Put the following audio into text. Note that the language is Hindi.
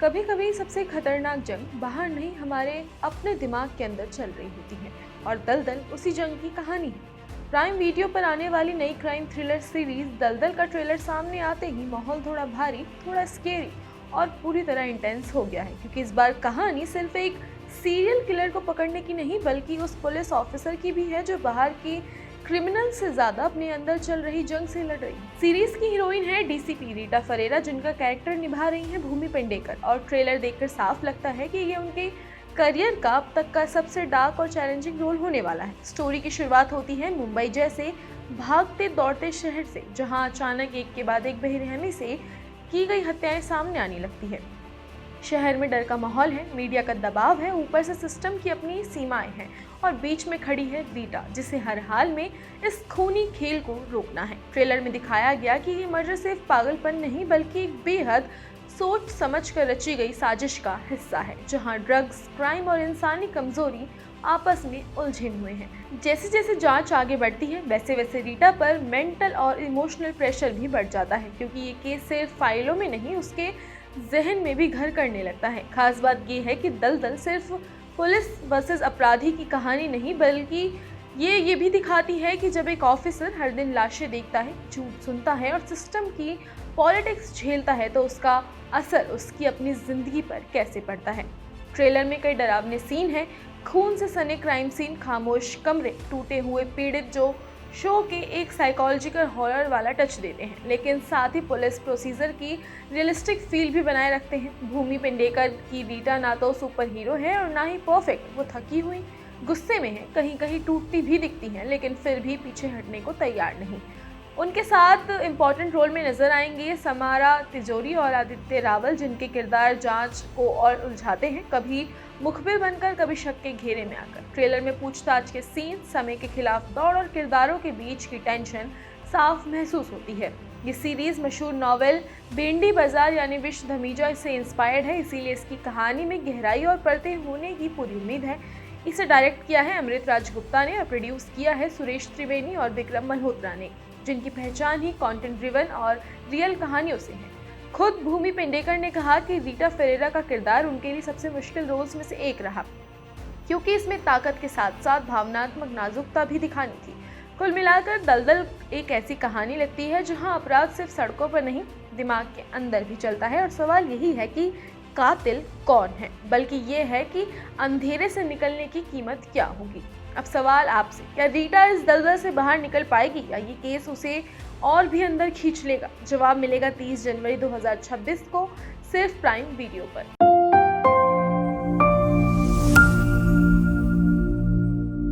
कभी कभी सबसे खतरनाक जंग बाहर नहीं हमारे अपने दिमाग के अंदर चल रही होती है और दलदल उसी जंग की कहानी है। प्राइम वीडियो पर आने वाली नई क्राइम थ्रिलर सीरीज दलदल का ट्रेलर सामने आते ही माहौल थोड़ा भारी, थोड़ा स्केरी और पूरी तरह इंटेंस हो गया है, क्योंकि इस बार कहानी सिर्फ एक सीरियल किलर को पकड़ने की नहीं बल्कि उस पुलिस ऑफिसर की भी है जो बाहर की क्रिमिनल से ज्यादा अपने अंदर चल रही जंग से लड़ रही है। सीरीज की हीरोइन है डीसीपी रीटा फरेरा, जिनका कैरेक्टर निभा रही है भूमि पेडनेकर, और ट्रेलर देखकर साफ लगता है कि ये उनके करियर का अब तक का सबसे डार्क और चैलेंजिंग रोल होने वाला है। स्टोरी की शुरुआत होती है मुंबई जैसे भागते दौड़ते शहर से, जहां अचानक एक के बाद एक बेरहमी से की गई हत्याएं सामने आने लगती है। शहर में डर का माहौल है, मीडिया का दबाव है, ऊपर से सिस्टम की अपनी सीमाएं हैं और बीच में खड़ी है रीटा, जिसे हर हाल में इस खूनी खेल को रोकना है। ट्रेलर में दिखाया गया कि ये मर्डर सिर्फ पागलपन नहीं बल्कि एक बेहद सोच समझ कर रची गई साजिश का हिस्सा है, जहां ड्रग्स, क्राइम और इंसानी कमजोरी आपस में उलझे हुए हैं। जैसे जैसे जांच आगे बढ़ती है वैसे वैसे रीटा पर मेंटल और इमोशनल प्रेशर भी बढ़ जाता है, क्योंकि ये केस सिर्फ फाइलों में नहीं उसके जहन में भी घर करने लगता है। खास बात ये है कि दलदल सिर्फ पुलिस वर्सेस अपराधी की कहानी नहीं बल्कि ये भी दिखाती है कि जब एक ऑफिसर हर दिन लाशें देखता है, झूठ सुनता है और सिस्टम की पॉलिटिक्स झेलता है तो उसका असर उसकी अपनी जिंदगी पर कैसे पड़ता है। ट्रेलर में कई डरावने सीन हैं, खून से सने क्राइम सीन, खामोश कमरे, टूटे हुए पीड़ित जो शो के एक साइकोलॉजिकल हॉरर वाला टच देते हैं, लेकिन साथ ही पुलिस प्रोसीजर की रियलिस्टिक फील भी बनाए रखते हैं। भूमि पेडनेकर की रीटा ना तो सुपर हीरो है और ना ही परफेक्ट, वो थकी हुई, गुस्से में है, कहीं कहीं टूटती भी दिखती है, लेकिन फिर भी पीछे हटने को तैयार नहीं। उनके साथ इम्पॉर्टेंट रोल में नजर आएंगे समारा तिजोरी और आदित्य रावल, जिनके किरदार जांच को और उलझाते हैं, कभी मुखबिर बनकर कभी शक के घेरे में आकर। ट्रेलर में पूछताछ के सीन, समय के खिलाफ दौड़ और किरदारों के बीच की टेंशन साफ महसूस होती है। ये सीरीज मशहूर नॉवेल बेंडी बाजार यानी विश्व धमीजा से इंस्पायर्ड है, इसीलिए इसकी कहानी में गहराई और परतें होने की पूरी उम्मीद है। इसे डायरेक्ट किया है अमृत राज गुप्ता ने और प्रोड्यूस किया है सुरेश त्रिवेदी और विक्रम मल्होत्रा ने, जिनकी पहचान ही कंटेंट ड्रिवन और रियल कहानियों से है। खुद भूमि पेडनेकर ने कहा कि रीटा फरेरा का किरदार उनके लिए सबसे मुश्किल रोल्स में से एक रहा, क्योंकि इसमें ताकत के साथ साथ भावनात्मक नाजुकता भी दिखानी थी। कुल मिलाकर दलदल एक ऐसी कहानी लगती है जहां अपराध सिर्फ सड़कों पर नहीं दिमाग के अंदर भी चलता है, और सवाल यही है कि कातिल कौन है, बल्कि ये है कि अंधेरे से निकलने की कीमत क्या होगी। अब सवाल आपसे, क्या रीटा इस दलदल से बाहर निकल पाएगी या ये केस उसे और भी अंदर खींच लेगा? जवाब मिलेगा 30 जनवरी 2026 को सिर्फ प्राइम वीडियो पर।